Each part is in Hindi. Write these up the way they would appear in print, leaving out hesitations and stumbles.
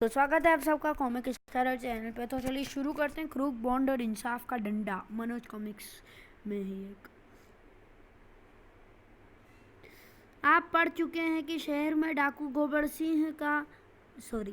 तो स्वागत है आप सबका कॉमिक स्टार चैनल पे। तो चलिए शुरू करते हैं। क्रूक बॉन्ड और इंसाफ का डंडा, मनोज कॉमिक्स में ही एक। आप पढ़ चुके हैं कि शहर में डाकू गोबर सिंह का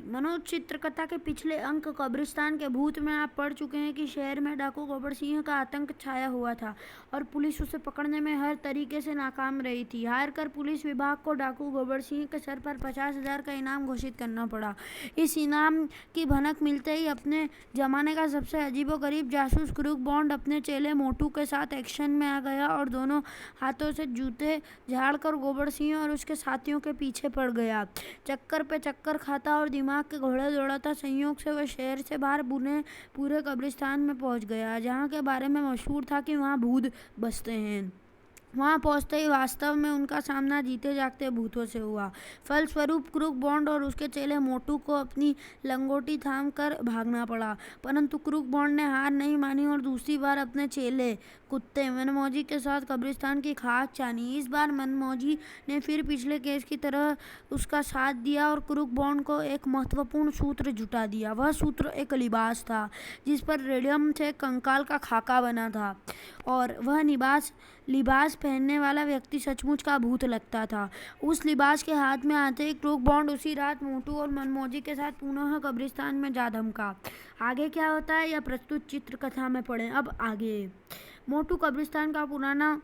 मनोज चित्रकथा के पिछले अंक कब्रिस्तान के भूत में आप पढ़ चुके हैं कि शहर में डाकू गोबर सिंह का आतंक छाया हुआ था और पुलिस उसे पकड़ने में हर तरीके से नाकाम रही थी। हार कर पुलिस विभाग को डाकू गोबर सिंह के सर पर 50,000 का इनाम घोषित करना पड़ा। इस इनाम की भनक मिलते ही अपने जमाने का सबसे अजीबोगरीब जासूस क्रूक बॉन्ड अपने चेले मोटू के साथ एक्शन में आ गया और दोनों हाथों से जूते झाड़कर गोबर सिंह और उसके साथियों के पीछे पड़ गया। चक्कर पे चक्कर खाता और दिमाग के घोड़े दौड़ाता संयोग से वह शहर से बाहर बुने पूरे कब्रिस्तान में पहुंच गया, जहां के बारे में मशहूर था कि वहां भूत बसते हैं। वहां पहुंचते ही वास्तव में उनका सामना जीते जागते भूतों से हुआ। फलस्वरूप क्रूक बॉन्ड और उसके चेले मोटू को अपनी लंगोटी थाम कर भागना पड़ा, परंतु क्रूक बॉन्ड ने हार नहीं मानी और दूसरी बार अपने चेले कुत्ते मनमौजी के साथ कब्रिस्तान की खाक छानी। इस बार मनमौजी ने फिर पिछले केस की तरह उसका साथ दिया और क्रूक बॉन्ड को एक महत्वपूर्ण सूत्र जुटा दिया। वह सूत्र एक लिबास था जिस पर रेडियम से कंकाल का खाका बना था, और वह लिबास पहनने वाला व्यक्ति सचमुच का भूत लगता था। उस लिबास के हाथ में आते ही क्रूक बॉन्ड उसी रात मोटू और मनमौजी के साथ पुनः कब्रिस्तान में जा धमका। आगे क्या होता है यह प्रस्तुत चित्रकथा में पढ़ें। अब आगे मोटू कब्रिस्तान का पुराना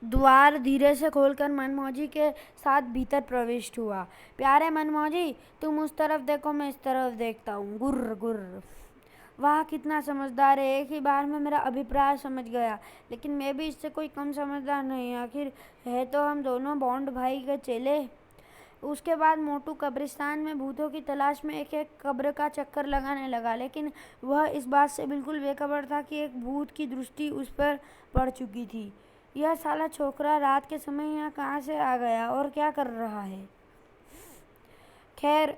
द्वार धीरे से खोलकर मनमौजी के साथ भीतर प्रविष्ट हुआ। प्यारे मनमौजी, तुम उस तरफ देखो, मैं इस तरफ देखता हूँ। गुर्र गुर्र। वाह, कितना समझदार है, एक ही बार में मेरा अभिप्राय समझ गया। लेकिन मैं भी इससे कोई कम समझदार नहीं, आखिर है तो हम दोनों बॉन्ड भाई के चेले। उसके बाद मोटू कब्रिस्तान में भूतों की तलाश में एक एक कब्र का चक्कर लगाने लगा, लेकिन वह इस बात से बिल्कुल बेखबर था कि एक भूत की दृष्टि उस पर पड़ चुकी थी। यह साला छोकरा रात के समय यहाँ कहाँ से आ गया और क्या कर रहा है? खैर,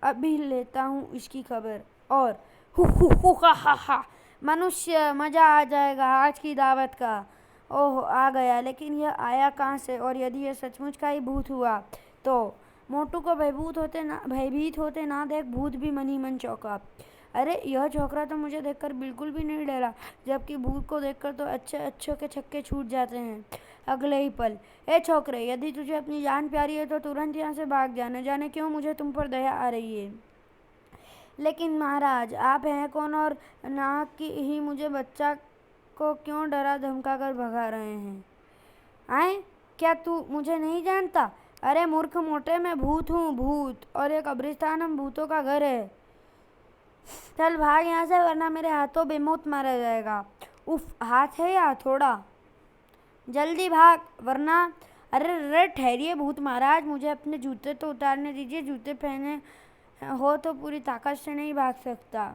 अभी लेता हूँ इसकी खबर। और हा, मनुष्य, मजा आ जाएगा आज की दावत का। ओह, आ गया, लेकिन यह आया कहाँ से? और यदि यह सचमुच का ही भूत हुआ तो? मोटू को भयभीत होते ना देख भूत भी मन ही मन चौंका। अरे, यह छोकरा तो मुझे देखकर बिल्कुल भी नहीं डरा, जबकि भूत को देखकर तो अच्छे के छक्के छूट जाते हैं अगले ही पल। ए छोकरे, यदि तुझे अपनी जान प्यारी है तो तुरंत यहाँ से भाग जा, न जाने क्यों मुझे तुम पर दया आ रही है। लेकिन महाराज, आप हैं कौन और नाहक की ही मुझे बच्चा को क्यों डरा धमका कर भगा रहे हैं? आए, क्या तू मुझे नहीं जानता? अरे मूर्ख मोटे, मैं भूत हूँ, भूत, और ये कब्रिस्तान हम भूतों का घर है। चल भाग यहाँ से, वरना मेरे हाथों बेमौत मारा जाएगा। उफ, हाथ है या हथौड़ा? जल्दी भाग वरना। अरे ठहरिए भूत महाराज, मुझे अपने जूते तो उतारने दीजिए। जूते पहने हो तो पूरी ताकत से नहीं भाग सकता।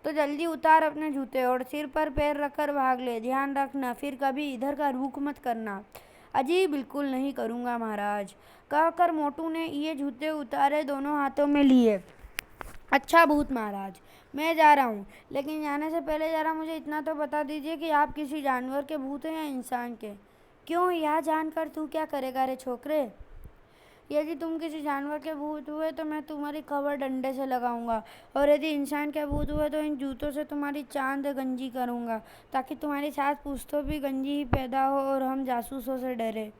तो जल्दी उतार अपने जूते और सिर पर पैर रखकर भाग ले। ध्यान रखना फिर कभी इधर का रुख मत करना। अजी बिल्कुल नहीं करूँगा महाराज, कहकर मोटू ने ये जूते उतारे, दोनों हाथों में लिए। अच्छा भूत महाराज, मैं जा रहा हूँ, लेकिन जाने से पहले ज़रा मुझे इतना तो बता दीजिए कि आप किसी जानवर के भूत हैं या इंसान के? क्यों, यह जानकर तू क्या करेगा रे छोकरे? यदि तुम किसी जानवर के भूत हुए तो मैं तुम्हारी खबर डंडे से लगाऊंगा, और यदि इंसान के भूत हुए तो इन जूतों से तुम्हारी चांद गंजी करूंगा, ताकि तुम्हारी सास पूछतों भी गंजी ही पैदा हो और हम जासूसों से डरे।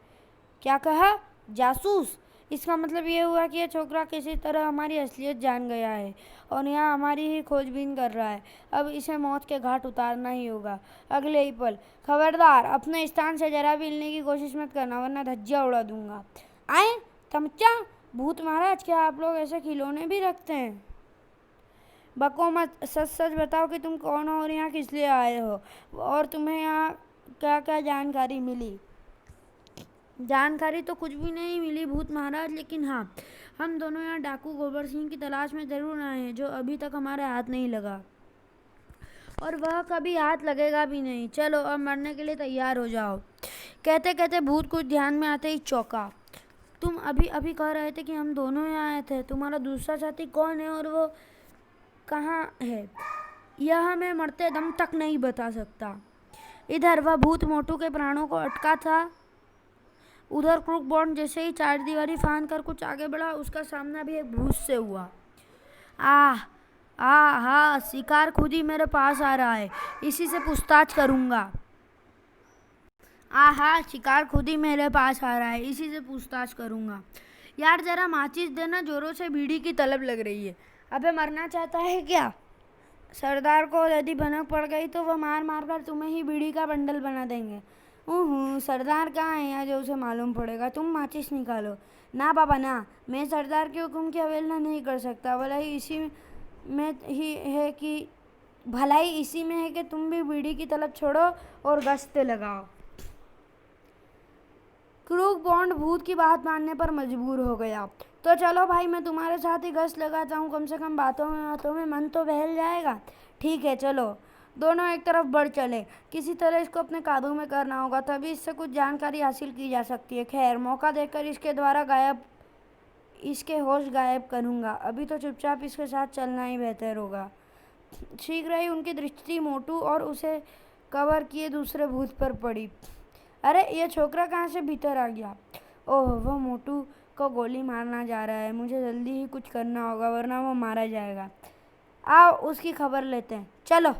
क्या कहा? जासूस? इसका मतलब ये हुआ कि यह छोकरा किसी तरह हमारी असलियत जान गया है और यहाँ हमारी ही खोजबीन कर रहा है। अब इसे मौत के घाट उतारना ही होगा अगले ही पल। खबरदार, अपने स्थान से जरा भी हिलने की कोशिश मत करना, वरना धज्जियाँ उड़ा दूंगा। आए तमच्चा, भूत महाराज, क्या आप लोग ऐसे खिलौने भी रखते हैं? बको मत, सच सच बताओ कि तुम कौन हो और यहाँ किस लिए आए हो, और तुम्हें यहाँ क्या क्या जानकारी मिली? जानकारी तो कुछ भी नहीं मिली भूत महाराज, लेकिन हाँ, हम दोनों यहाँ डाकू गोबर सिंह की तलाश में जरूर आए हैं, जो अभी तक हमारे हाथ नहीं लगा और वह कभी हाथ लगेगा भी नहीं। चलो अब मरने के लिए तैयार हो जाओ। कहते कहते भूत कुछ ध्यान में आते ही चौंका। तुम अभी अभी कह रहे थे कि हम दोनों यहाँ आए थे, तुम्हारा दूसरा साथी कौन है और वो कहाँ है? यह मैं मरते दम तक नहीं बता सकता। इधर वह भूत मोटू के प्राणों को अटका था उधर क्रूक बॉन्ड जैसे ही चारदीवारी फांद कर कुछ आगे बढ़ा, उसका सामना भी एक भूत से हुआ। आह हाँ, शिकार खुद ही मेरे पास आ रहा है, इसी से पूछताछ करूंगा। हाँ, शिकार खुद ही मेरे पास आ रहा है, इसी से पूछताछ करूंगा। यार जरा माचिस देना, जोरों से बीड़ी की तलब लग रही है। अबे मरना चाहता है क्या? सरदार को यदि भनक पड़ गई तो वह मार मार कर तुम्हें ही बीड़ी का बंडल बना देंगे। सरदार कहाँ है यहाँ जो उसे मालूम पड़ेगा। तुम माचिस निकालो। ना बाबा ना, मैं सरदार के हुक्म की अवहेलना नहीं कर सकता। भलाई इसी में है कि तुम भी बीड़ी की तलब छोड़ो और गश्त लगाओ। क्रूक बॉन्ड भूत की बात मानने पर मजबूर हो गया। तो चलो भाई, मैं तुम्हारे साथ ही गश्त लगाता हूँ, कम से कम बातों में मन तो बहल जाएगा। ठीक है चलो। दोनों एक तरफ बढ़ चले। किसी तरह इसको अपने काबू में करना होगा, तभी इससे कुछ जानकारी हासिल की जा सकती है। खैर, मौका देखकर इसके होश गायब करूँगा। अभी तो चुपचाप इसके साथ चलना ही बेहतर होगा। शीघ्र ही उनकी दृष्टि मोटू और उसे कवर किए दूसरे भूत पर पड़ी। अरे ये छोकरा कहाँ से भीतर आ गया? ओह, वह मोटू को गोली मारना जा रहा है। मुझे जल्दी ही कुछ करना होगा, वरना वो मारा जाएगा। आओ उसकी खबर लेते हैं, चलो।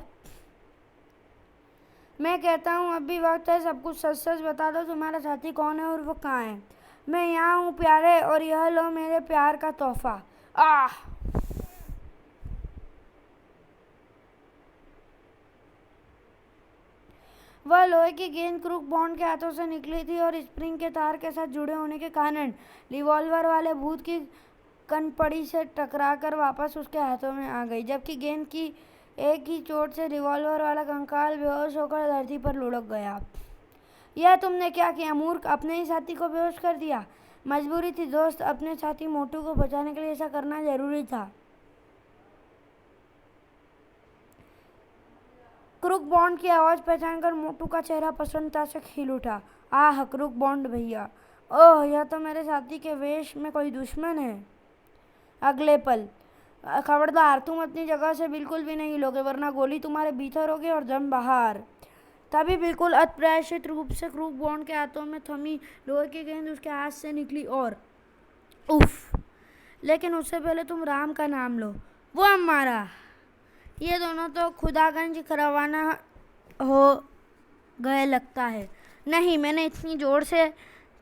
मैं कहता हूँ अब भी वक्त है, सब कुछ सच सच बता दो। तुम्हारा साथी कौन है और वो कहाँ है? मैं यहाँ हूँ प्यारे, और यह लो मेरे प्यार का तोहफा। आह! वह लोहे की गेंद क्रूक बॉन्ड के हाथों से निकली थी और स्प्रिंग के तार के साथ जुड़े होने के कारण रिवॉल्वर वाले भूत की कनपड़ी से टकराकर वापस उसके हाथों में आ गई, जबकि गेंद की एक ही चोट से रिवॉल्वर वाला कंकाल बेहोश होकर धरती पर लुढ़क गया। यह तुमने क्या किया मूर्ख? अपने ही साथी को बेहोश कर दिया। मजबूरी थी दोस्त, अपने साथी मोटू को बचाने के लिए ऐसा करना जरूरी था। क्रूक बॉन्ड की आवाज़ पहचानकर मोटू का चेहरा प्रसन्नता से खिल उठा। आह क्रूक बॉन्ड भैया, ओह यह तो मेरे साथी के वेश में कोई दुश्मन है। अगले पल, खबरदार, तुम अपनी जगह से बिल्कुल भी नहीं हिलोगे, वरना गोली तुम्हारे भीतर होगी और दम बाहर। तभी बिल्कुल अप्रत्याशित रूप से क्रूक बॉन्ड के हाथों में थमी लोहे की गेंद उसके हाथ से निकली और उफ! लेकिन उससे पहले तुम राम का नाम लो। वो हमारा, ये दोनों तो खुदागंज रवाना हो गए लगता है। नहीं, मैंने इतनी जोर से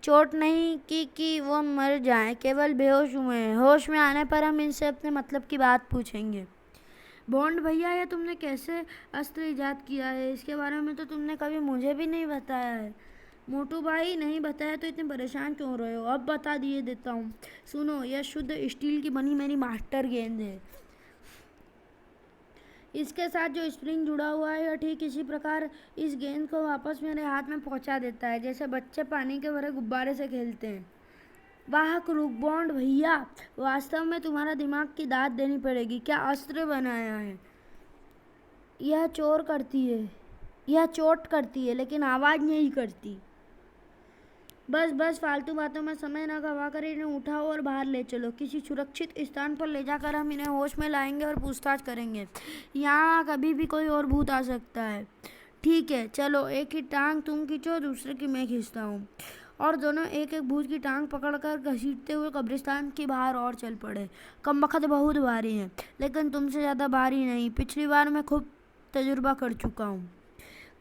चोट नहीं की कि वो मर जाएं, केवल बेहोश हुए हैं। होश में आने पर हम इनसे अपने मतलब की बात पूछेंगे। बॉन्ड भैया, ये तुमने कैसे अस्त्र ईजाद किया है? इसके बारे में तो तुमने कभी मुझे भी नहीं बताया है। मोटू भाई, नहीं बताया तो इतने परेशान क्यों रहे हो? अब बता दिए देता हूँ। सुनो, यह शुद्ध स्टील की बनी मेरी मास्टर गेंद है। इसके साथ जो स्प्रिंग जुड़ा हुआ है, यह ठीक इसी प्रकार इस गेंद को वापस मेरे हाथ में पहुंचा देता है, जैसे बच्चे पानी के भरे गुब्बारे से खेलते हैं। वाह क्रूक बॉन्ड भैया, वास्तव में तुम्हारा दिमाग की दाद देनी पड़ेगी। क्या अस्त्र बनाया है! यह चोट करती है लेकिन आवाज़ नहीं करती। बस फालतू बातों में समय न गवा कर इन्हें उठाओ और बाहर ले चलो। किसी सुरक्षित स्थान पर ले जाकर हम इन्हें होश में लाएंगे और पूछताछ करेंगे। यहाँ कभी भी कोई और भूत आ सकता है। ठीक है चलो, एक ही टांग तुम खींचो, दूसरे की मैं खींचता हूँ। और दोनों एक एक भूत की टांग पकड़कर घसीटते हुए कब्रिस्तान की बाहर और चल पड़े। कमबख्त बहुत भारी हैं, लेकिन तुमसे ज़्यादा भारी नहीं। पिछली बार मैं खूब तजुर्बा कर चुका हूँ।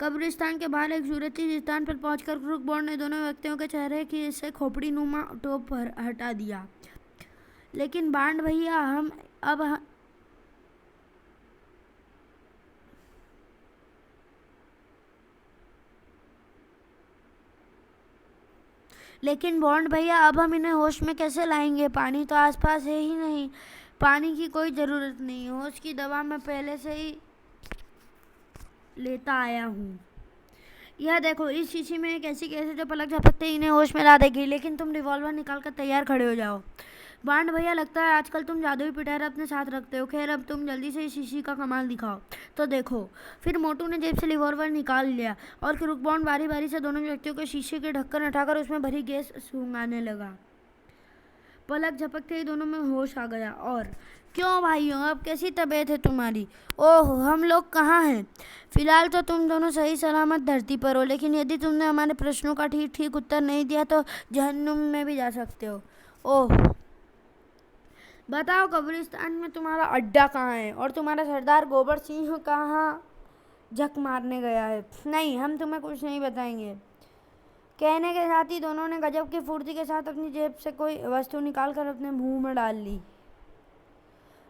कब्रिस्तान के बाहर एक सुरक्षित स्थान पर पहुंचकर क्रूक बॉन्ड ने दोनों व्यक्तियों के चेहरे की से खोपड़ी नुमा टोप हटा दिया। लेकिन बॉन्ड भैया, अब हम इन्हें होश में कैसे लाएंगे? पानी तो आसपास है ही नहीं। पानी की कोई ज़रूरत नहीं, होश की दवा मैं पहले से ही लेता आया हूँ। यह देखो, इस शीशी में एक ऐसी गैस है जो पलक झपकते ही इन्हें होश में ला देगी। लेकिन तुम रिवॉल्वर निकाल कर तैयार खड़े हो जाओ। बॉन्ड भैया, लगता है आजकल तुम जादुई पिटारा अपने साथ रखते हो। खैर, अब तुम जल्दी से इस शीशी का कमाल दिखाओ तो देखो। फिर मोटू ने जेब से रिवॉल्वर निकाल लिया और क्रूक बॉन्ड बारी बारी से दोनों व्यक्तियों के शीशे के ढक्कन उठाकर उसमें भरी गैस सूंघाने लगा। पलक झपकते ही दोनों में होश आ गया और क्यों भाइयों, अब कैसी तबीयत है तुम्हारी? ओह, हम लोग कहाँ हैं? फिलहाल तो तुम दोनों सही सलामत धरती पर हो, लेकिन यदि तुमने हमारे प्रश्नों का ठीक ठीक उत्तर नहीं दिया तो जहन्नुम में भी जा सकते हो। ओह, बताओ कब्रिस्तान में तुम्हारा अड्डा कहाँ है और तुम्हारा सरदार गोबर सिंह कहाँ झक मारने गया है? नहीं, हम तुम्हें कुछ नहीं बताएंगे। कहने के साथ ही दोनों ने गजब की फुर्ती के साथ अपनी जेब से कोई वस्तु निकाल कर अपने मुंह में डाल ली।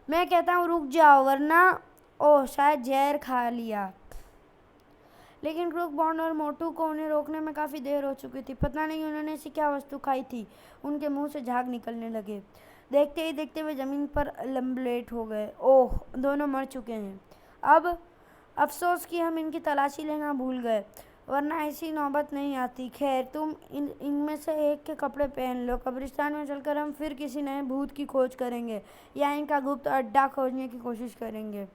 मैं कहता हूँ रुक जाओ, वरना ओह शायद जहर खा लिया। लेकिन क्रूक बॉन्ड और मोटू को उन्हें रोकने में काफ़ी देर हो चुकी थी। पता नहीं उन्होंने ऐसी क्या वस्तु खाई थी, उनके मुंह से झाग निकलने लगे। देखते ही देखते वे ज़मीन पर लम्बलेट हो गए। ओह, दोनों मर चुके हैं। अब अफसोस कि हम इनकी तलाशी लेना भूल गए, वरना ऐसी नौबत नहीं आती। खैर, तुम इनमें से एक के कपड़े पहन लो। कब्रिस्तान में चलकर हम फिर किसी नए भूत की खोज करेंगे या इनका गुप्त अड्डा खोजने की कोशिश करेंगे।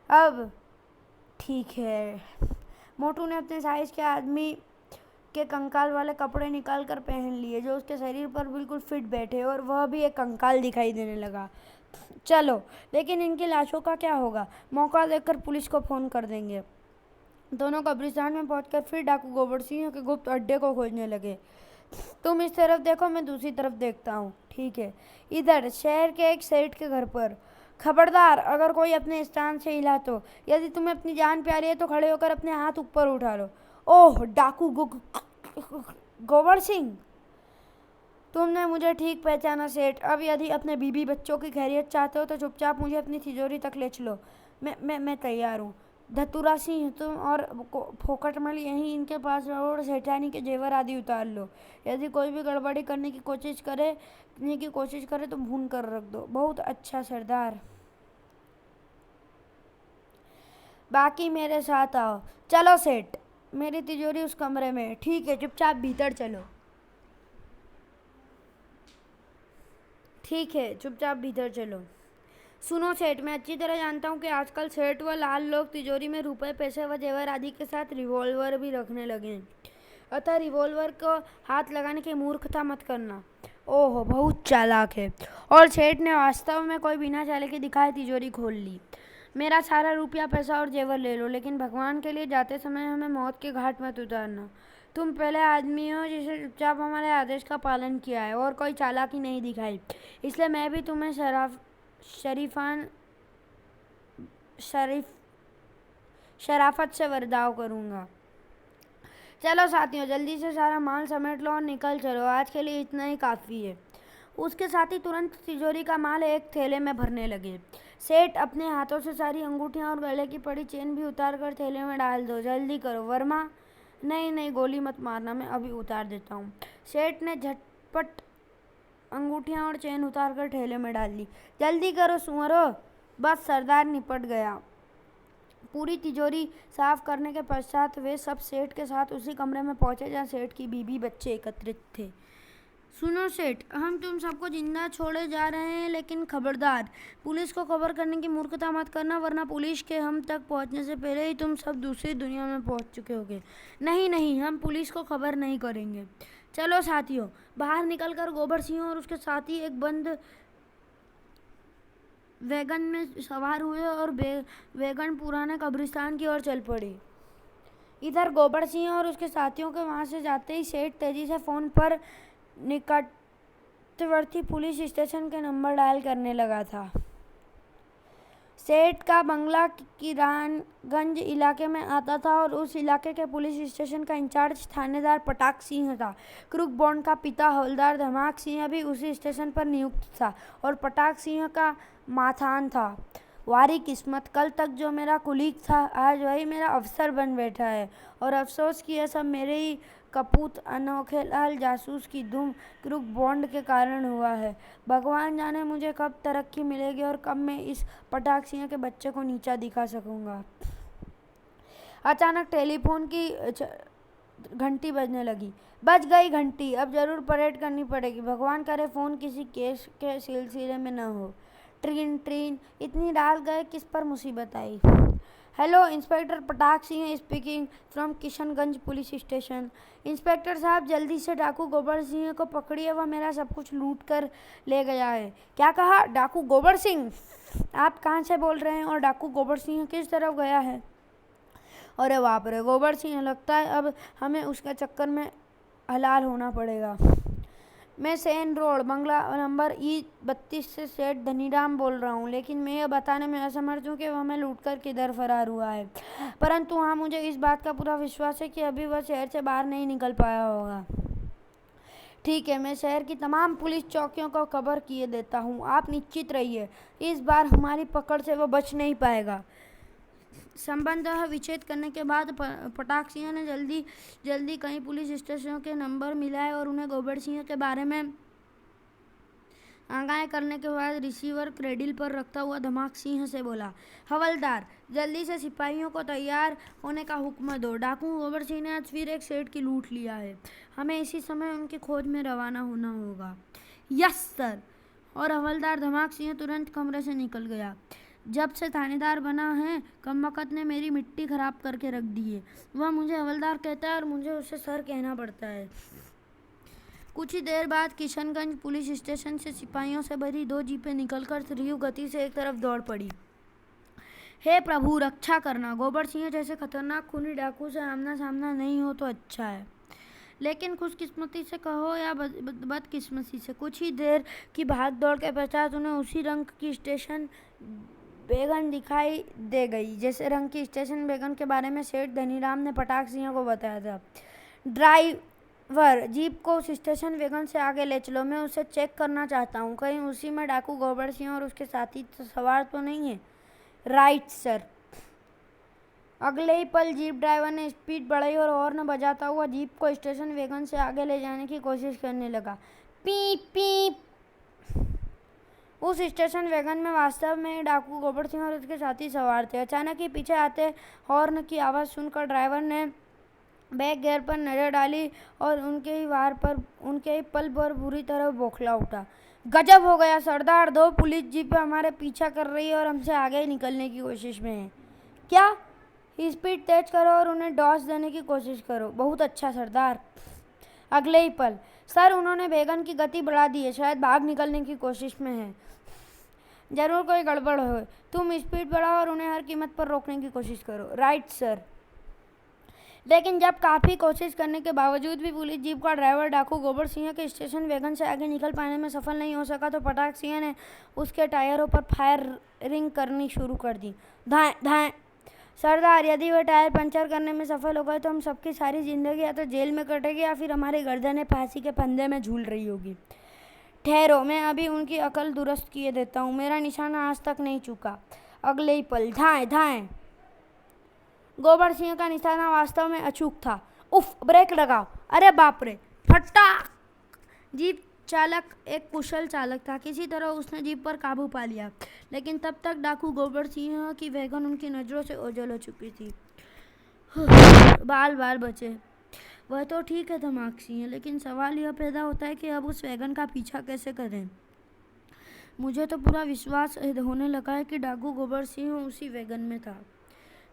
अब ठीक है। मोटू ने अपने साइज के आदमी के कंकाल वाले कपड़े निकाल कर पहन लिए, जो उसके शरीर पर बिल्कुल फिट बैठे, और वह भी एक कंकाल दिखाई देने लगा। चलो, लेकिन इनकी लाशों का क्या होगा? मौका देखकर पुलिस को फ़ोन कर देंगे। दोनों कब्रिस्तान में पहुंचकर फिर डाकू गोबर सिंह के गुप्त अड्डे को खोजने लगे। तुम इस तरफ देखो, मैं दूसरी तरफ देखता हूँ। ठीक है। इधर शहर के एक सेठ के घर पर। खबरदार, अगर कोई अपने स्थान से हिला तो, यदि तुम्हें अपनी जान प्यारी है तो खड़े होकर अपने हाथ ऊपर उठा लो। ओह, डाकू गोबर सिंह, तुमने मुझे ठीक पहचाना सेठ। अब यदि अपने बीबी बच्चों की खैरियत चाहते हो तो चुपचाप मुझे अपनी तिजोरी तक ले चलो। मैं तैयार हूँ। धतूरा सिंह, तुम और फोकटमल यहीं इनके पास रहो और सेठानी के जेवर आदि उतार लो। यदि कोई भी गड़बड़ी करने की कोशिश करे तो भून कर रख दो। बहुत अच्छा सरदार। बाकी मेरे साथ आओ। चलो सेठ, मेरी तिजोरी उस कमरे में है। ठीक है, चुपचाप भीतर चलो। ठीक है, चुपचाप भीतर चलो। सुनो सेठ, मैं अच्छी तरह जानता हूँ कि आजकल सेठ व लाल लोग तिजोरी में रुपए, पैसे व जेवर आदि के साथ रिवॉल्वर भी रखने लगे हैं। अतः रिवॉल्वर को हाथ लगाने की मूर्खता मत करना। ओह, बहुत चालाक है। और सेठ ने वास्तव में कोई बिना चाले के दिखाए तिजोरी खोल ली। मेरा सारा रुपया, पैसा और जेवर ले लो, लेकिन भगवान के लिए जाते समय हमें मौत के घाट मत उतारना। तुम पहले आदमी हो जिसे चुपचाप हमारे आदेश का पालन किया है और कोई चालाकी नहीं दिखाई, इसलिए मैं भी तुम्हें शराफत से बर्ताव करूँगा। चलो साथियों, जल्दी से सारा माल समेट लो और निकल चलो। आज के लिए इतना ही काफ़ी है। उसके साथ ही तुरंत तिजोरी का माल एक थैले में भरने लगे। सेठ, अपने हाथों से सारी अंगूठियां और गले की पड़ी चेन भी उतार कर थैले में डाल दो। जल्दी करो, वर्मा। नहीं, गोली मत मारना, मैं अभी उतार देता हूँ। सेठ ने झटपट अंगूठियां और चेन उतार कर थैले में डाल ली। जल्दी करो सुअरो। बस, सरदार निपट गया। पूरी तिजोरी साफ करने के पश्चात वे सब सेठ के साथ उसी कमरे में पहुंचे जहां सेठ की बीबी बच्चे एकत्रित थे। सुनो सेठ, हम तुम सबको जिंदा छोड़े जा रहे हैं, लेकिन खबरदार, पुलिस को खबर करने की मूर्खता मत करना, वरना पुलिस के हम तक पहुंचने से पहले ही तुम सब दूसरी दुनिया में पहुंच चुके होगे। नहीं, हम पुलिस को खबर नहीं करेंगे। चलो साथियों, बाहर निकलकर गोबर सिंह और उसके साथी एक बंद वैगन में सवार हुए और वैगन पुराने कब्रिस्तान की ओर चल पड़ी। इधर गोबर सिंह और उसके साथियों के वहां से जाते ही सेठ तेजी से फ़ोन पर निकटवर्ती पुलिस स्टेशन के नंबर डायल करने लगा था। सेठ का बंगला किरानगंज इलाके में आता था और उस इलाके के पुलिस स्टेशन का इंचार्ज थानेदार पटाक सिंह था। क्रूक बॉन्ड का पिता हवलदार धमाक सिंह भी उसी स्टेशन पर नियुक्त था और पटाक सिंह का माथान था। वारी किस्मत, कल तक जो मेरा कुलीग था, आज वही मेरा अफसर बन बैठा है। और अफसोस कि यह सब मेरे ही कपूत अनोखे लाल जासूस की धूम क्रूक बॉन्ड के कारण हुआ है। भगवान जाने मुझे कब तरक्की मिलेगी और कब मैं इस पटाक सिंह के बच्चे को नीचा दिखा सकूंगा। अचानक टेलीफोन की घंटी बजने लगी। बज गई घंटी, अब जरूर परेड करनी पड़ेगी। भगवान करे फ़ोन किसी केस के सिलसिले में न हो। ट्रीन, इतनी रात गए, किस पर मुसीबत आई। Hello, inspector Patak Singh speaking from Kishanganj police station. Inspector साहब, जल्दी से डाकू गोबर सिंह को पकड़िए, वह मेरा सब कुछ लूट कर ले गया है। क्या कहा? डाकू गोबर सिंह? आप कहाँ से बोल रहे हैं और डाकू गोबर सिंह किस तरफ गया है? अरे बाप रे, गोबर सिंह, लगता है अब हमें उसके चक्कर में हलाल होना पड़ेगा। मैं सेन रोड बंगला नंबर E32 से सेठ धनीराम बोल रहा हूँ, लेकिन मैं यह बताने में असमर्थ हूँ कि वह हमें लूटकर किधर फरार हुआ है। परंतु हाँ, मुझे इस बात का पूरा विश्वास है कि अभी वह शहर से बाहर नहीं निकल पाया होगा। ठीक है, मैं शहर की तमाम पुलिस चौकियों को खबर किए देता हूँ। आप निश्चित रहिए, इस बार हमारी पकड़ से वह बच नहीं पाएगा। संबंध विच्छेद करने के बाद पटाक सिंह ने जल्दी कई पुलिस स्टेशनों के नंबर मिलाए और उन्हें गोबर सिंह के बारे में आगाह करने के बाद रिसीवर क्रेडिल पर रखता हुआ धमाक सिंह से बोला, हवलदार, जल्दी से सिपाहियों को तैयार होने का हुक्म दो। डाकू गोबर सिंह ने आज फिर एक सेठ की लूट लिया है। हमें इसी समय उनकी खोज में रवाना होना होगा। Yes sir. और हवलदार धमाक सिंह तुरंत कमरे से निकल गया। जब से थानेदार बना है, कमबख्त ने मेरी मिट्टी खराब करके रख दी है। वह मुझे हवलदार कहता है और मुझे उसे सर कहना पड़ता है। कुछ ही देर बाद किशनगंज पुलिस स्टेशन से सिपाहियों से भरी 2 जीपें निकलकर तीव्र गति से एक तरफ दौड़ पड़ी। हे प्रभु, रक्षा करना। गोबर सिंह जैसे खतरनाक खूनी डाकू से आमना सामना नहीं हो तो अच्छा है, लेकिन खुशकिस्मती से कहो या बदकिस्मती से, कुछ ही देर की भाग दौड़ के पश्चात उन्हें उसी रंग की स्टेशन वैगन दिखाई दे गई जैसे रंग की स्टेशन वैगन के बारे में सेठ धनीराम ने पटाक सिंह को बताया था। ड्राइवर, जीप को उस स्टेशन वैगन से आगे ले चलो, मैं उसे चेक करना चाहता हूँ, कहीं उसी में डाकू गोबर सिंह और उसके साथी सवार तो नहीं है। Right sir. अगले ही पल जीप ड्राइवर ने स्पीड बढ़ाई और हॉर्न बजाता हुआ जीप को स्टेशन वैगन से आगे ले जाने की कोशिश करने लगा। पीप पीप। उस स्टेशन वैगन में वास्तव में डाकू गोबर सिंह और उसके साथी सवार थे। अचानक ही पीछे आते हॉर्न की आवाज़ सुनकर ड्राइवर ने बैक गियर पर नज़र डाली और उनके ही पल भर बुरी तरह बौखला उठा। गजब हो गया सरदार, 2 पुलिस जीपें हमारे पीछा कर रही है और हमसे आगे निकलने की कोशिश में है। क्या? स्पीड तेज करो और उन्हें डॉस देने की कोशिश करो। बहुत अच्छा सरदार। अगले ही पल, सर, उन्होंने वैगन की गति बढ़ा दी है, शायद भाग निकलने की कोशिश में है। जरूर कोई गड़बड़ हो। तुम स्पीड बढ़ाओ और उन्हें हर कीमत पर रोकने की कोशिश करो। Right sir. लेकिन जब काफ़ी कोशिश करने के बावजूद भी पुलिस जीप का ड्राइवर डाकू गोबर सिंह के स्टेशन वैगन से आगे निकल पाने में सफल नहीं हो सका तो पटाक सिंह ने उसके टायरों पर फायरिंग करनी शुरू कर दी। धाएं धाएं। सरदार, यदि वह टायर पंचर करने में सफल हो गए तो हम सबकी सारी ज़िंदगी या तो जेल में कटेगी या फिर हमारी गर्दनें फांसी के फंदे में झूल रही होगी। ठहरो, मैं अभी उनकी अकल दुरुस्त किए देता हूँ। मेरा निशाना आज तक नहीं चुका। अगले ही पल, धाएं धाएं। गोबर सिंह का निशाना वास्तव में अचूक था। उफ, ब्रेक लगाओ। अरे बाप रे, फटा। जीप चालक एक कुशल चालक था, किसी तरह उसने जीप पर काबू पा लिया, लेकिन तब तक डाकू गोबर सिंह की वैगन उनकी नज़रों से ओझल हो चुकी थी। बाल बाल बचे। वह तो ठीक है धमाक सिंह, लेकिन सवाल यह पैदा होता है कि अब उस वैगन का पीछा कैसे करें। मुझे तो पूरा विश्वास होने लगा है कि डाकू गोबर सिंह उसी वैगन में था।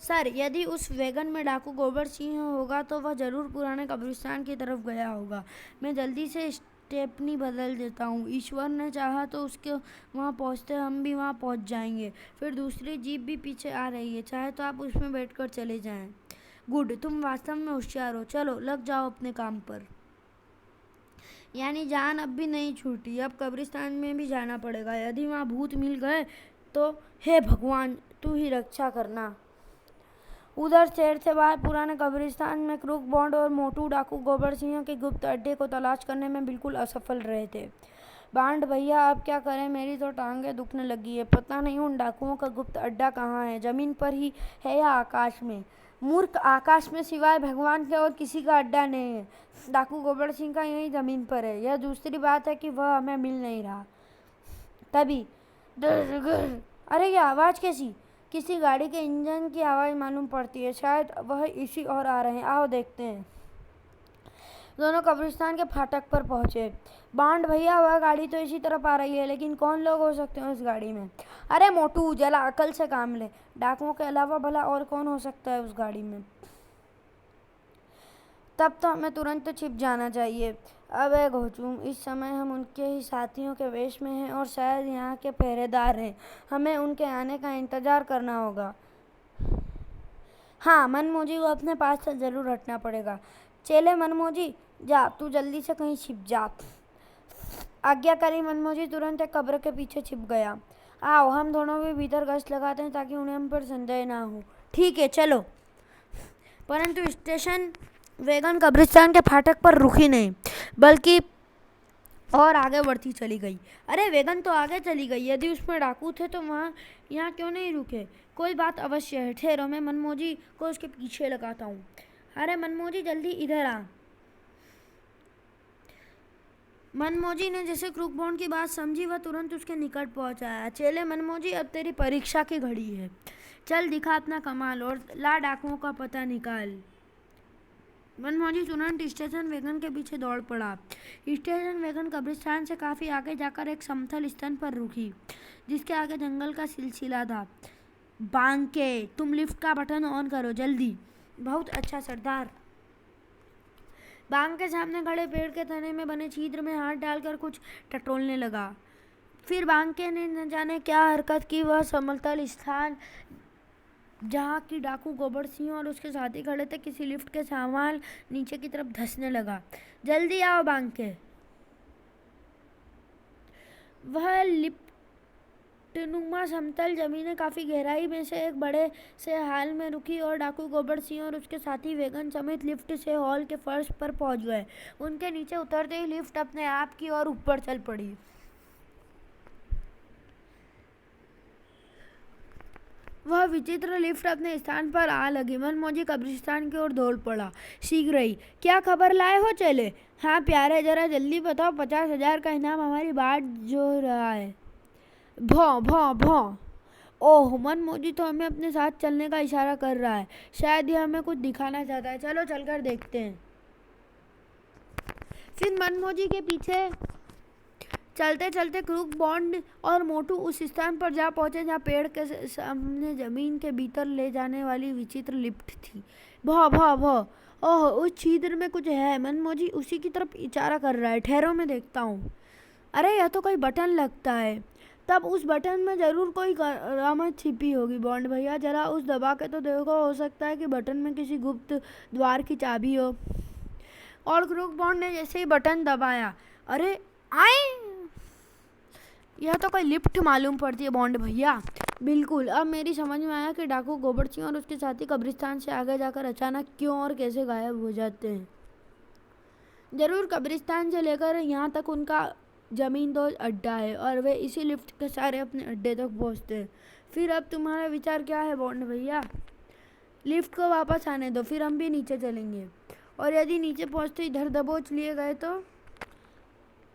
सर, यदि उस वैगन में डाकू गोबर सिंह होगा तो वह ज़रूर पुराने कब्रिस्तान की तरफ गया होगा। मैं जल्दी से स्टेपनी बदल देता हूँ। ईश्वर ने चाहा तो उसके वहाँ पहुँचते हम भी वहाँ पहुँच जाएंगे। फिर दूसरी जीप भी पीछे आ रही है, चाहे तो आप उसमें बैठकर चले जाएं। गुड, तुम वास्तव में होशियार हो। चलो, लग जाओ अपने काम पर। यानी जान अब भी नहीं छूटी, अब कब्रिस्तान में भी जाना पड़ेगा। यदि वहाँ भूत मिल गए तो हे भगवान, तू ही रक्षा करना। उधर शहर से बाहर पुराने कब्रिस्तान में क्रूक बॉन्ड और मोटू डाकू गोबर सिंह के गुप्त अड्डे को तलाश करने में बिल्कुल असफल रहे थे। बांड भैया, अब क्या करें, मेरी तो टांगें दुखने लगी है। पता नहीं उन डाकुओं का गुप्त अड्डा कहाँ है, ज़मीन पर ही है या आकाश में। मूर्ख, आकाश में सिवाय भगवान के और किसी का अड्डा नहीं है। डाकू गोबर सिंह का यही ज़मीन पर है। यह दूसरी बात है कि वह हमें मिल नहीं रहा। तभी अरे, ये आवाज़ कैसी? किसी गाड़ी के इंजन की आवाज़ मालूम पड़ती है। शायद वह इसी और आ रहे हैं। आओ देखते हैं। दोनों कब्रिस्तान के फाटक पर पहुंचे। बांड भैया, वह गाड़ी तो इसी तरफ आ रही है, लेकिन कौन लोग हो सकते हैं उस गाड़ी में? अरे मोटू, जरा अकल से काम ले। डाकुओं के अलावा भला और कौन हो सकता है उस गाड़ी में? तब तो हमें तुरंत छिप जाना चाहिए। अबे घोचू, इस समय हम उनके ही साथियों के वेश में हैं और शायद यहाँ के पहरेदार हैं। हमें उनके आने का इंतजार करना होगा। हाँ, मनमोजी को अपने पास से जरूर हटना पड़ेगा। चेले मनमोजी, जा तू जल्दी से कहीं छिप जा। आज्ञाकारी। मनमोजी तुरंत एक कब्र के पीछे छिप गया। आओ, हम दोनों भी भीतर गश्त लगाते हैं ताकि उन्हें हम पर संदेह ना हो। ठीक है, चलो। परंतु स्टेशन वैगन कब्रिस्तान के फाटक पर रुकी नहीं, बल्कि और आगे बढ़ती चली गई। अरे वैगन तो आगे चली गई। यदि उसमें डाकू थे तो वहाँ यहाँ क्यों नहीं रुके? कोई बात अवश्य है। ठहरो, मैं मनमोजी को उसके पीछे लगाता हूँ। अरे मनमोजी, जल्दी इधर आ। मनमोजी ने जैसे क्रूकबॉन्ड की बात समझी, वह तुरंत उसके निकट पहुंचाया। चेले मनमोजी, अब तेरी परीक्षा की घड़ी है। चल दिखा अपना कमाल और ला डाकुओं का पता निकाल। मनमोजी तुरंत स्टेशन वैगन के पीछे दौड़ पड़ा। स्टेशन वैगन कब्रिस्तान से काफी आगे जाकर एक समतल स्थान पर रुकी, जिसके आगे जंगल का सिलसिला था। बांके, तुम लिफ्ट का बटन ऑन करो जल्दी। बहुत अच्छा सरदार। बांग के सामने खड़े पेड़ के तने में बने छिद्र में हाथ डालकर कुछ टटोलने लगा। फिर बांके ने न जाने क्या हरकत की। वह समतल स्थान जहाँ की डाकू गोबर सिंह और उसके साथी खड़े थे, किसी लिफ्ट के सामान नीचे की तरफ धंसने लगा। जल्दी आओ बांके। वह लिफ्टनुमा समतल जमीनें काफी गहराई में से एक बड़े से हाल में रुकी और डाकू गोबर सिंह और उसके साथी वैगन समेत लिफ्ट से हॉल के फर्श पर पहुंच गए। उनके नीचे उतरते ही लिफ्ट अपने आप की ओर ऊपर चल पड़ी। वह विचित्र लिफ्ट अपने स्थान पर आ लगी। मनमोजी कब्रिस्तान की ओर दौड़ पड़ा। शीघ्र ही। क्या खबर लाए हो चेले? हाँ प्यारे, जरा जल्दी बताओ। 50,000 का इनाम हमारी बाट जो रहा है। भौं भौं भौं। ओह, मनमोजी तो हमें अपने साथ चलने का इशारा कर रहा है। शायद यह हमें कुछ दिखाना चाहता है। चलो चलकर देखते हैं। फिर मनमोजी के पीछे चलते चलते क्रूकबॉन्ड और मोटू उस स्थान पर जा पहुंचे जहाँ पेड़ के सामने जमीन के भीतर ले जाने वाली विचित्र लिफ्ट थी। भौ भौ भौ। ओह, उस छिद्र में कुछ है। मनमोजी उसी की तरफ इशारा कर रहा है। ठहरो, मैं देखता हूँ। अरे यह तो कोई बटन लगता है। तब उस बटन में जरूर कोई करामत छिपी होगी। बॉन्ड भैया, जरा उस दबा के तो देखो, हो सकता है कि बटन में किसी गुप्त द्वार की चाबी हो। और क्रूकबॉन्ड ने जैसे ही बटन दबाया, अरे आए, यह तो कोई लिफ्ट मालूम पड़ती है बॉन्ड भैया। बिल्कुल, अब मेरी समझ में आया कि डाकू गोबर सिंह और उसके साथी कब्रिस्तान से आगे जाकर अचानक क्यों और कैसे गायब हो जाते हैं। जरूर कब्रिस्तान से लेकर यहाँ तक उनका जमीन दोज अड्डा है और वे इसी लिफ्ट के सारे अपने अड्डे तक पहुँचते हैं। फिर अब तुम्हारा विचार क्या है बॉन्ड भैया? लिफ्ट को वापस आने दो, फिर हम भी नीचे चलेंगे। और यदि नीचे पहुँचते इधर दबोच लिए गए तो?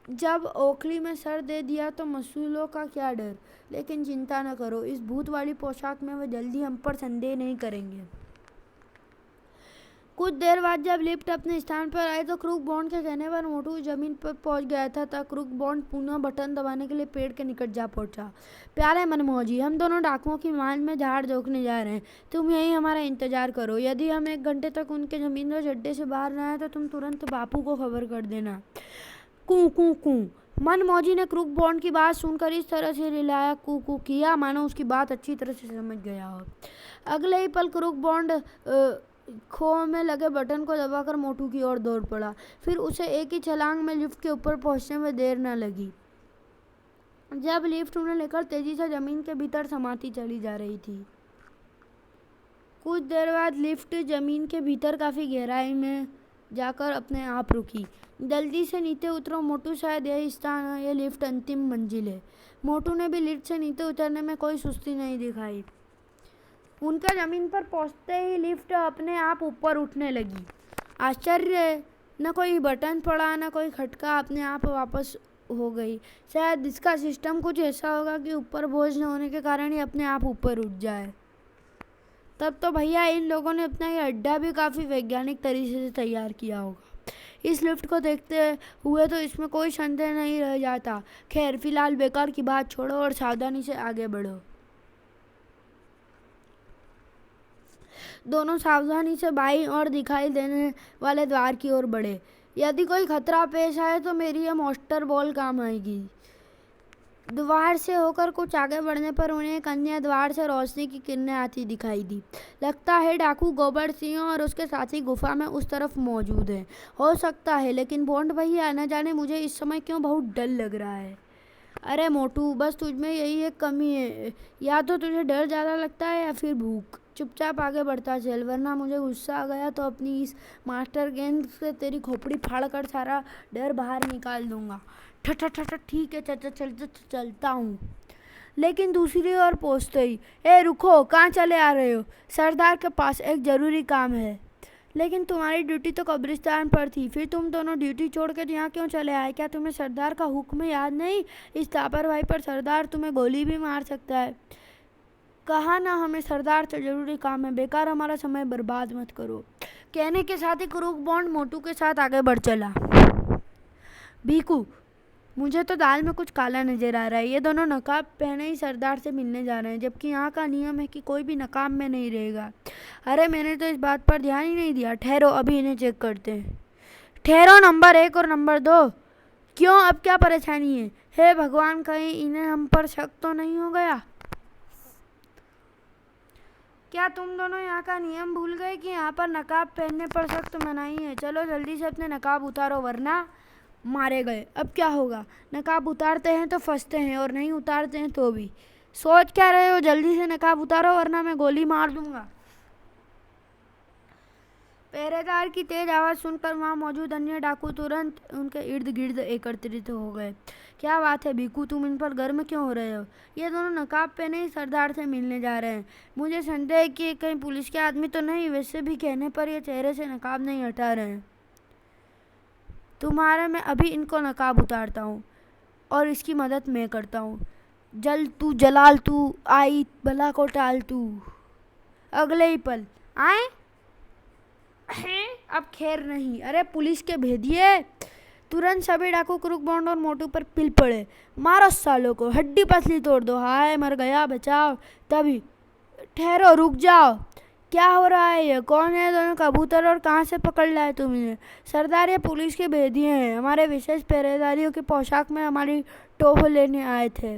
जब ओखली में सर दे दिया तो मसूलों का क्या डर। लेकिन चिंता न करो, इस भूत वाली पोशाक में वे जल्दी हम पर संदेह नहीं करेंगे। कुछ देर बाद जब लिफ्ट अपने स्थान पर आए तो क्रूकबॉन्ड के कहने पर मोटू जमीन पर पहुंच गया था। तब क्रूकबॉन्ड पुनः बटन दबाने के लिए पेड़ के निकट जा पहुंचा। प्यारे मनमोजी, हम दोनों डाकुओं की मान में झाड़ जोखने जा रहे हैं। तुम यहीं हमारा इंतजार करो। यदि हम 1 घंटे तक उनके जमीन और अड्डे से बाहर न आए तो तुम तुरंत बापू को खबर कर देना। कू कू कू। मनमोजी ने क्रूकबॉन्ड की बात सुनकर इस तरह से रिलाया कू कू किया मानो उसकी बात अच्छी तरह से समझ गया हो। अगले ही पल क्रूकबॉन्ड खो में लगे बटन को दबाकर मोटू की ओर दौड़ पड़ा। फिर उसे एक ही छलांग में लिफ्ट के ऊपर पहुंचने में देर न लगी। जब लिफ्ट उन्हें लेकर तेजी से जमीन के भीतर समाती चली जा रही थी। कुछ देर बाद लिफ्ट जमीन के भीतर काफी गहराई में जाकर अपने आप रुकी। जल्दी से नीचे उतरो मोटू, शायद यही स्थान है, यह लिफ्ट अंतिम मंजिल है। मोटू ने भी लिफ्ट से नीचे उतरने में कोई सुस्ती नहीं दिखाई। उनका जमीन पर पहुंचते ही लिफ्ट अपने आप ऊपर उठने लगी। आश्चर्य, न कोई बटन पड़ा न कोई खटका, अपने आप वापस हो गई। शायद इसका सिस्टम कुछ ऐसा होगा कि ऊपर बोझ न होने के कारण ही अपने आप ऊपर उठ जाए। तब तो भैया इन लोगों ने अपना ये अड्डा भी काफ़ी वैज्ञानिक तरीके से तैयार किया होगा। इस लिफ्ट को देखते हुए तो इसमें कोई संदेह नहीं रह जाता। खैर, फिलहाल बेकार की बात छोड़ो और सावधानी से आगे बढ़ो। दोनों सावधानी से बाईं ओर दिखाई देने वाले द्वार की ओर बढ़े। यदि कोई खतरा पेश आए तो मेरी यह मास्टर बॉल काम आएगी। द्वार से होकर कुछ आगे बढ़ने पर उन्हें एक अन्य द्वार से रोशनी की किरणें आती दिखाई दी। लगता है डाकू गोबर सिंह और उसके साथी गुफा में उस तरफ मौजूद हैं। हो सकता है, लेकिन बॉन्ड भैया, न जाने मुझे इस समय क्यों बहुत डर लग रहा है। अरे मोटू, बस तुझमें यही एक कमी है, या तो तुझे डर ज़्यादा लगता है या फिर भूख। चुपचाप आगे बढ़ता चल, वरना मुझे गुस्सा आ गया तो अपनी इस मास्टर गेंद से तेरी खोपड़ी फाड़ कर सारा डर बाहर निकाल दूंगा। ठठ ठठ, ठीक है, चलता हूँ। लेकिन दूसरी ओर पहुँचते ही, ए रुको, कहाँ चले आ रहे हो? सरदार के पास एक ज़रूरी काम है। लेकिन तुम्हारी ड्यूटी तो कब्रिस्तान पर थी, फिर तुम दोनों ड्यूटी छोड़ कर यहाँ क्यों चले आए? क्या तुम्हें सरदार का हुक्म याद नहीं? इस लापरवाही पर सरदार तुम्हें गोली भी मार सकता है। कहा ना, हमें सरदार से जरूरी काम है, बेकार हमारा समय बर्बाद मत करो। कहने के साथ ही क्रूक बॉन्ड मोटू के साथ आगे बढ़ चला। भीकू, मुझे तो दाल में कुछ काला नजर आ रहा है। ये दोनों नकाब पहने ही सरदार से मिलने जा रहे हैं, जबकि यहाँ का नियम है कि कोई भी नकाब में नहीं रहेगा। अरे मैंने तो इस बात पर ध्यान ही नहीं दिया। ठहरो, अभी इन्हें चेक करते हैं। ठहरो, नंबर 1 और नंबर 2। क्यों, अब क्या परेशानी है? हे भगवान, कहीं इन्हें हम पर शक तो नहीं हो गया? क्या तुम दोनों यहाँ का नियम भूल गए कि यहाँ पर नकाब पहनने पर सख्त मनाही है? चलो जल्दी से अपने नकाब उतारो, वरना मारे गए। अब क्या होगा? नकाब उतारते हैं तो फंसते हैं, और नहीं उतारते हैं तो भी। सोच क्या रहे हो? जल्दी से नकाब उतारो, वरना मैं गोली मार दूंगा। पहरेदार की तेज आवाज़ सुनकर वहाँ मौजूद अन्य डाकू तुरंत उनके इर्द गिर्द एकत्रित हो गए। क्या बात है भीकू, तुम इन पर गर्म क्यों हो रहे हो? ये दोनों नकाब पहने ही सरदार से मिलने जा रहे हैं। मुझे संदेह है कि कहीं पुलिस के आदमी तो नहीं। वैसे भी कहने पर ये चेहरे से नकाब नहीं हटा रहे हैं। तुम्हारे, मैं अभी इनको नकाब उतारता हूँ और इसकी मदद मैं करता हूँ। जल तू जलाल तू, आई भला को टाल तू। अगले ही पल, आए हैं? अब खैर नहीं। अरे पुलिस के भेदिए! तुरंत सभी डाकू क्रूक बॉन्ड और मोटू पर पिल पड़े। मारो सालों को, हड्डी पसली तोड़ दो। हाय मर गया, बचाओ। तभी, ठहरो, रुक जाओ। क्या हो रहा है? ये कौन है दोनों कबूतर, और कहाँ से पकड़ लाए तुम इन्हें? सरदार, ये पुलिस के भेदिए हैं, हमारे विशेष पहरेदारियों की पोशाक में हमारी टोह लेने आए थे।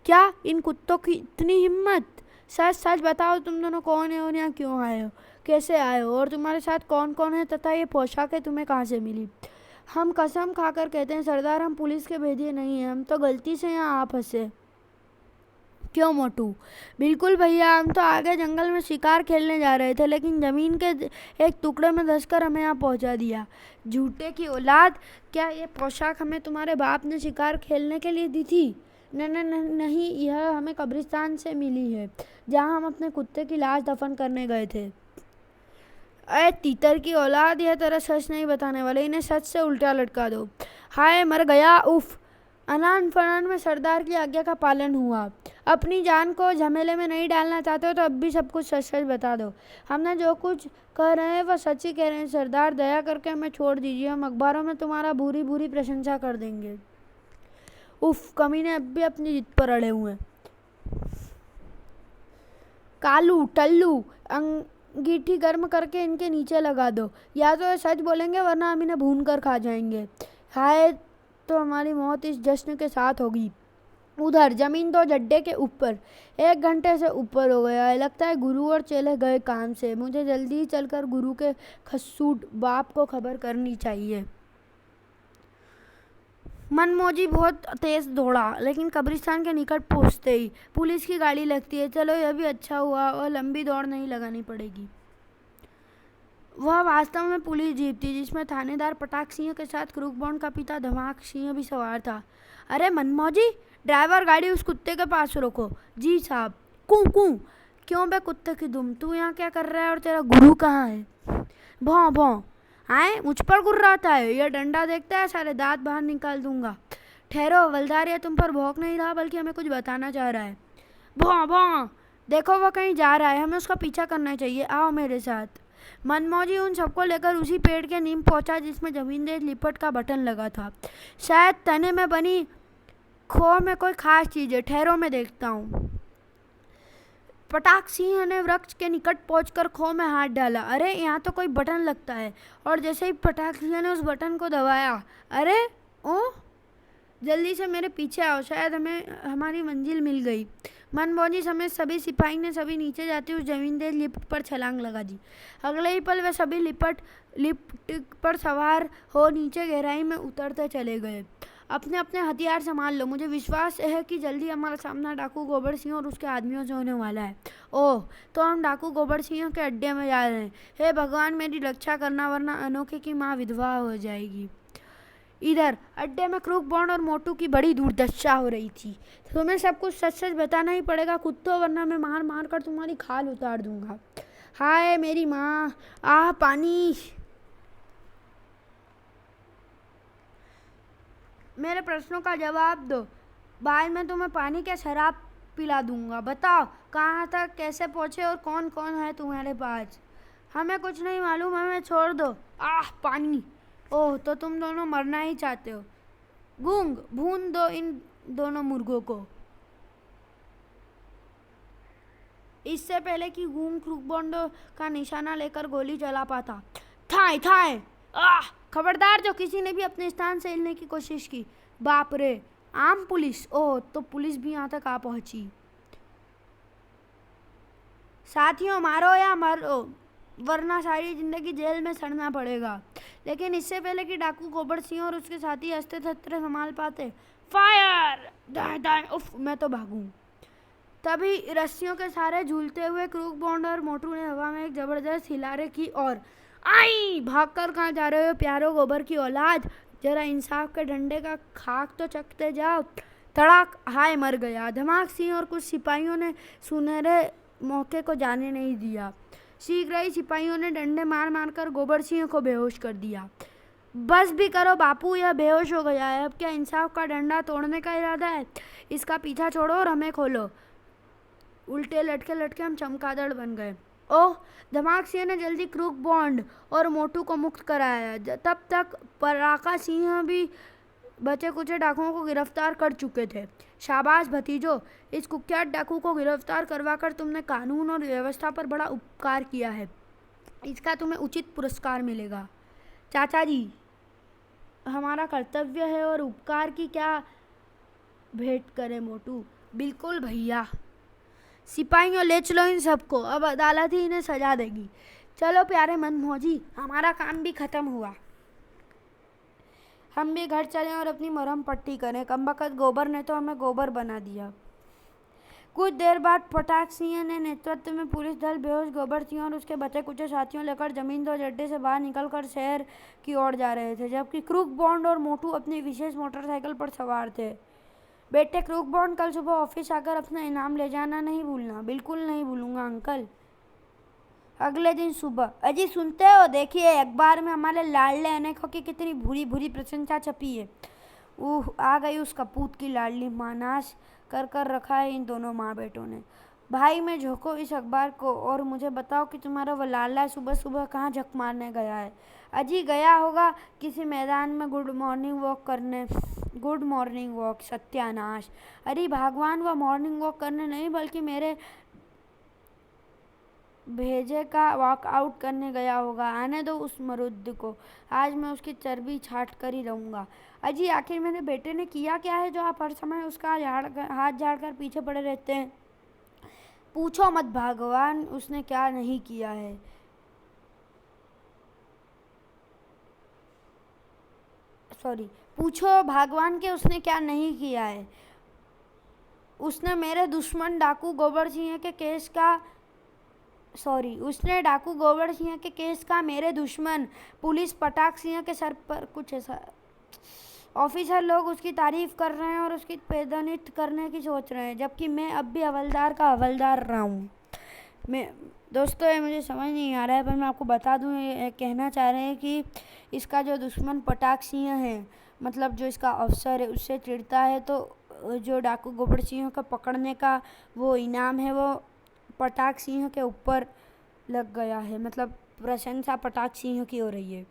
क्या इन कुत्तों की इतनी हिम्मत? सच सच बताओ, तुम दोनों कौन है और यहाँ क्यों आए हो? कैसे आए हो? और तुम्हारे साथ कौन कौन है, तथा ये पोशाकें तुम्हें कहाँ से मिली? हम कसम खाकर कहते हैं सरदार, हम पुलिस के भेदिए नहीं हैं, हम तो गलती से यहाँ आ फंसे। क्यों मोटू? बिल्कुल भैया, हम तो आगे जंगल में शिकार खेलने जा रहे थे, लेकिन ज़मीन के एक टुकड़े में धंसकर हमें यहाँ पहुँचा दिया। झूठे की औलाद! क्या ये पोशाक हमें तुम्हारे बाप ने शिकार खेलने के लिए दी थी? नहीं, यह हमें कब्रिस्तान से मिली है, जहाँ हम अपने कुत्ते की लाश दफन करने गए थे। अरे तीतर की औलाद, यह तेरा सच नहीं बताने वाले, इन्हें सच से उल्टा लटका दो। हाय मर गया, उफ। अनान फनान में सरदार की आज्ञा का पालन हुआ। अपनी जान को झमेले में नहीं डालना चाहते हो तो अब भी सब कुछ सच सच बता दो। हमने जो कुछ कह रहे हैं वह सच ही कह रहे हैं सरदार, दया करके हमें छोड़ दीजिए, हम अखबारों में तुम्हारा बुरी बुरी प्रशंसा कर देंगे। उफ, कमीने अब भी अपनी जिद पर अड़े हुए हैं। कालू टल्लू, अंगीठी गर्म करके इनके नीचे लगा दो, या तो ये सच बोलेंगे वरना हम इन्हें भून कर खा जाएंगे। हाय, तो हमारी मौत इस जश्न के साथ होगी। उधर जमीन तो जड्डे के ऊपर 1 घंटे से ऊपर हो गया है। लगता है गुरु और चेले गए काम से। मुझे जल्दी ही चलकर गुरु के खसूट बाप को खबर करनी चाहिए। मनमोजी बहुत तेज दौड़ा, लेकिन कब्रिस्तान के निकट पहुंचते ही पुलिस की गाड़ी लगती है। चलो यह भी अच्छा हुआ, और लंबी दौड़ नहीं लगानी पड़ेगी। वह वास्तव में पुलिस जीप थी, जिसमें थानेदार पटाक सिंह के साथ क्रूक बॉन्ड का पिता धमाक सिंह भी सवार था। अरे मनमौजी, ड्राइवर, गाड़ी उस कुत्ते के पास रोको। जी साहब। कूं कूं। क्यों बे कुत्ते की दुम, तू यहाँ क्या कर रहा है और तेरा गुरु कहाँ है? भौं भौं। आए, मुझ पर गुर्राता है? यह डंडा देखता है, सारे दांत बाहर निकाल दूंगा। ठहरो हवलदार, यह तुम पर भौंक नहीं रहा बल्कि हमें कुछ बताना चाह रहा है। भौं भौं। देखो वह कहीं जा रहा है, हमें उसका पीछा करना चाहिए, आओ मेरे साथ। मनमौजी उन सबको लेकर उसी पेड़ के नीम पहुंचा जिसमें जमींदेज लिपट का बटन लगा था। शायद तने में बनी खो में कोई खास चीज है, ठहरो मैं देखता हूँ। पटाक सिंह ने वृक्ष के निकट पहुंचकर खो में हाथ डाला। अरे यहाँ तो कोई बटन लगता है। और जैसे ही पटाक सिंह ने उस बटन को दबाया, अरे ओ जल्दी से मेरे पीछे आओ, शायद हमें हमारी मंजिल मिल गई। मनमौजी समेत सभी सिपाही ने सभी नीचे जाती उस जमींदेज लिपट पर छलांग लगा दी। अगले ही पल वे सभी लिपट पर सवार हो नीचे गहराई में उतरते चले गए। अपने अपने हथियार संभाल लो, मुझे विश्वास है कि जल्दी हमारा सामना डाकू गोबर सिंह और उसके आदमियों से होने वाला है। ओह, तो हम डाकू गोबर सिंह के अड्डे में जा रहे हैं। हे भगवान मेरी रक्षा करना, वरना अनोखे की माँ विधवा हो जाएगी। इधर अड्डे में क्रूक बॉन्ड और मोटू की बड़ी दुर्दशा हो रही थी। तुम्हें सब कुछ सच सच बताना ही पड़ेगा कुत्तों, वरना मैं मार मार कर तुम्हारी खाल उतार दूंगा। हाय मेरी माँ, आह पानी। मेरे प्रश्नों का जवाब दो, बाद में तुम्हें पानी क्या शराब पिला दूंगा। बताओ कहाँ तक कैसे पहुँचे और कौन कौन है तुम्हारे पास। हमें कुछ नहीं मालूम, हमें छोड़ दो। आह पानी। ओह, तो तुम दोनों मरना ही चाहते हो। गूंग, भून दो इन दोनों मुर्गों को। इससे पहले कि गूंग क्रूकबॉन्डो का निशाना लेकर गोली चला पाता, थाए थाए। आह, खबरदार जो किसी ने भी अपने स्थान से हिलने की कोशिश की। बाप रे, आम पुलिस। ओह, तो पुलिस भी यहाँ तक आ पहुंची। साथियों, मारो या मरो, वरना सारी जिंदगी जेल में सड़ना पड़ेगा। लेकिन इससे पहले कि डाकू गोबर सिंह और उसके साथी अस्त्र शस्त्र संभाल पाते, फायर! दाएं दाएं, उफ, मैं तो भागूं। तभी रस्सियों के सहारे झूलते हुए क्रूक बॉन्ड और मोटू ने हवा में एक जबरदस्त हिलारे की और आई, भागकर कहाँ जा रहे हो प्यारो गोबर की औलाद, जरा इंसाफ के डंडे का खाक तो चखते जाओ। तड़ाक, हाय मर गया। धमाक सिंह और कुछ सिपाहियों ने सुनहरे मौके को जाने नहीं दिया। शीघ्र ही सिपाहियों ने डंडे मार मार कर गोबर सिंह को बेहोश कर दिया। बस भी करो बापू, यह बेहोश हो गया है। अब क्या इंसाफ का डंडा तोड़ने का इरादा है? इसका पीछा छोड़ो और हमें खोलो। उल्टे लटके लटके हम चमगादड़ बन गए। ओह, धमाक सिंह ने जल्दी क्रूक बॉन्ड और मोटू को मुक्त कराया। तब तक पराका सिंह भी बचे कुचे डाकुओं को गिरफ्तार कर चुके थे। शाबाश भतीजो, इस कुख्यात डाकू को गिरफ्तार करवाकर तुमने कानून और व्यवस्था पर बड़ा उपकार किया है। इसका तुम्हें उचित पुरस्कार मिलेगा। चाचा जी, हमारा कर्तव्य है और उपकार की क्या भेंट करें मोटू। बिल्कुल भैया। सिपाहियों, ले चलो इन सबको, अब अदालत ही इन्हें सजा देगी। चलो प्यारे मनमौजी, हमारा काम भी खत्म हुआ। हम भी घर चलें और अपनी मरहम पट्टी करें। कमबख्त गोबर ने तो हमें गोबर बना दिया। कुछ देर बाद पटाक सिंह ने नेतृत्व में पुलिस दल बेहोश गोबर सिंह और उसके बचे कुछ साथियों लेकर जमींदोज अड्डे से बाहर निकलकर शहर की ओर जा रहे थे, जबकि क्रूक बॉन्ड और मोटू अपनी विशेष मोटरसाइकिल पर सवार थे। बेटे क्रूक बॉन्ड, कल सुबह ऑफिस आकर अपना इनाम ले जाना नहीं भूलना। बिल्कुल नहीं भूलूंगा अंकल। अगले दिन सुबह, अजी सुनते हो, देखिए अखबार में हमारे लाडले अनेकों की कितनी बुरी बुरी प्रशंसा छपी है। आ गई उस कपूत की लाडली माँ, नाश कर कर रखा है इन दोनों माँ बेटों ने। भाई मैं झोंको इस अखबार को और मुझे बताओ कि तुम्हारा वो लाडला सुबह सुबह कहाँ झक मारने गया है। अजी गया होगा किसी मैदान में गुड मॉर्निंग वॉक करने। गुड मॉर्निंग वॉक, सत्यानाश। अरे भगवान, वह मॉर्निंग वॉक करने नहीं बल्कि मेरे भेजे का वॉकआउट करने गया होगा। आने दो उस मरुद को, आज मैं उसकी चर्बी छाट कर ही रहूँगा। अजी आखिर मेरे बेटे ने किया क्या है जो आप हर समय उसका हाथ झाड़कर पीछे पड़े रहते हैं? पूछो मत भगवान, उसने क्या नहीं किया है। पूछो भगवान के उसने क्या नहीं किया है। उसने मेरे दुश्मन डाकू गोबर सिंह के केस का उसने डाकू गोबर सिंह के केस का मेरे दुश्मन पुलिस पटाक सिंह के सर पर कुछ ऐसा। ऑफिसर लोग उसकी तारीफ कर रहे हैं और उसकी पदोन्नति करने की सोच रहे हैं, जबकि मैं अब भी हवलदार का हवलदार रहा हूँ। दोस्तों, ये मुझे समझ नहीं आ रहा है, पर मैं आपको बता दूँ, ये कहना चाह रहे हैं कि इसका जो दुश्मन पटाक सिंह है, मतलब जो इसका अफसर है, उससे चिढ़ता है, तो जो डाकू गोबर सिंह का पकड़ने का वो इनाम है वो पटाक सिंह के ऊपर लग गया है। मतलब प्रशंसा पटाख सिंह की हो रही है।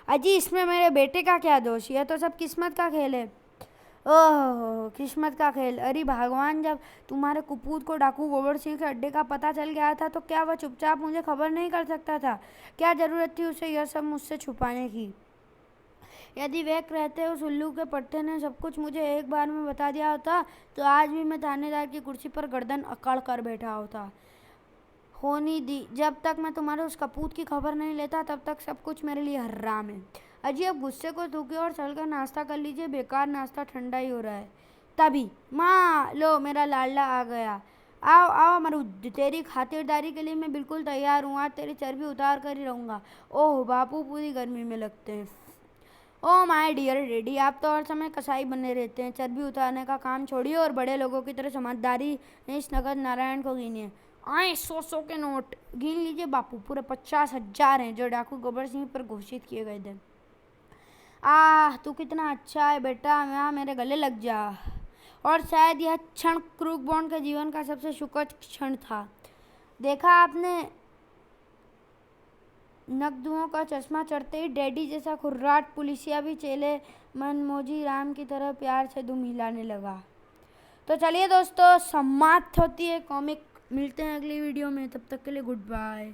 अजी इसमें मेरे बेटे का क्या दोष, यह तो सब किस्मत का खेल है। ओह किस्मत का खेल, अरे भगवान, जब तुम्हारे कुपूत को डाकू गोबर सिंह के अड्डे का पता चल गया था तो क्या वह चुपचाप मुझे खबर नहीं कर सकता था? क्या जरूरत थी उसे यह सब मुझसे छुपाने की? यदि वे रहते उस उल्लू के पट्टे ने सब कुछ मुझे एक बार में बता दिया होता तो आज भी मैं थानेदार की कुर्सी पर गर्दन अकड़ कर बैठा होता। होनी दी, जब तक मैं तुम्हारे उस कपूत की खबर नहीं लेता तब तक सब कुछ मेरे लिए हराम है। अजी अब गुस्से को थूकिए और चलकर नाश्ता कर लीजिए, बेकार नाश्ता ठंडा ही हो रहा है। तभी माँ, लो मेरा लाडला आ गया। आओ आओ मरुद, तेरी खातिरदारी के लिए मैं बिल्कुल तैयार हूँ, आज तेरी चर्बी उतार कर ही रहूँगा। ओह बापू पूरी गर्मी में लगते हैं। ओह माय डियर डैडी, आप तो हर समय कसाई बने रहते हैं, चर्बी उतारने का काम छोड़िए और बड़े लोगों की तरह समझदारी इस नगद नारायण को गिनिए। आए 100 के नोट गिन लीजिए बापू, पूरे 50,000 हैं जो डाकू गोबर सिंह पर घोषित किए गए थे। आह तू कितना अच्छा है बेटा, यहाँ मेरे गले लग जा। और शायद यह क्षण क्रूकबॉन्ड के जीवन का सबसे सुखद क्षण था। देखा आपने, नकदुओं का चश्मा चढ़ते ही डैडी जैसा खुर्राट पुलिसिया भी चेले मनमोजी राम की तरह प्यार से दुम हिलाने लगा। तो चलिए दोस्तों, समाप्त होती है कॉमिक। मिलते हैं अगली वीडियो में, तब तक के लिए गुड बाय।